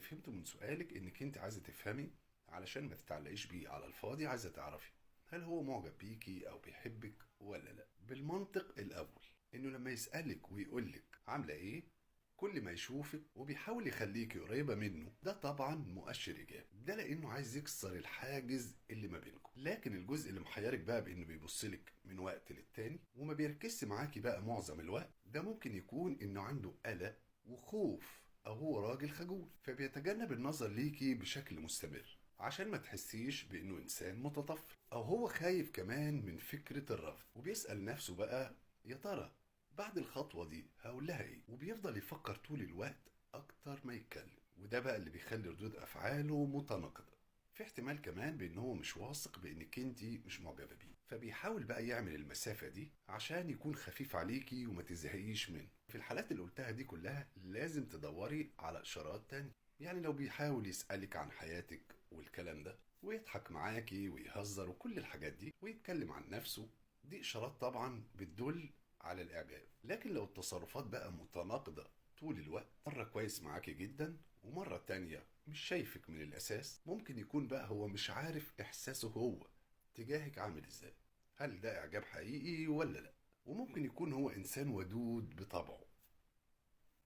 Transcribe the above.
فهمته من سؤالك انك انت عايزه تفهمي علشان ما تتعلقيش بيه على الفاضي، عايزه تعرفي هل هو معجب بيكي او بيحبك ولا لا. بالمنطق الاول انه لما يسالك ويقولك عامله ايه، كل ما يشوفك وبيحاول يخليكي قريبه منه، ده طبعا مؤشر ايجابي. ده لانه عايز يكسر الحاجز اللي ما بينكم. لكن الجزء اللي محيرك بقى بانه بيبصلك من وقت للتاني وما بيركزش معاكي بقى معظم الوقت، ده ممكن يكون انه عنده قلق وخوف، او هو راجل خجول فبيتجنب النظر ليكي بشكل مستمر عشان ما تحسيش بانه انسان متطفل، او هو خايف كمان من فكرة الرفض وبيسأل نفسه بقى يا ترى بعد الخطوة دي هقول لها ايه، وبيفضل يفكر طول الوقت اكتر ما يتكلم. وده بقى اللي بيخلي ردود افعاله متناقضة. في احتمال كمان بان هو مش واثق بانك انتي مش معجبة بيه، فبيحاول بقى يعمل المسافة دي عشان يكون خفيف عليكي وما تزهقيش منه. في الحالات اللي قلتها دي كلها لازم تدوري على اشارات تانية. يعني لو بيحاول يسألك عن حياتك والكلام ده ويضحك معاكي ويهزر وكل الحاجات دي ويتكلم عن نفسه، دي اشارات طبعا بتدل على الاعجاب. لكن لو التصرفات بقى متناقضة طول الوقت، مرة كويس معاكي جدا ومرة تانية مش شايفك من الاساس، ممكن يكون بقى هو مش عارف احساسه هو تجاهك عامل ازاي. هل ده اعجاب حقيقي ولا لا؟ وممكن يكون هو انسان ودود بطبعه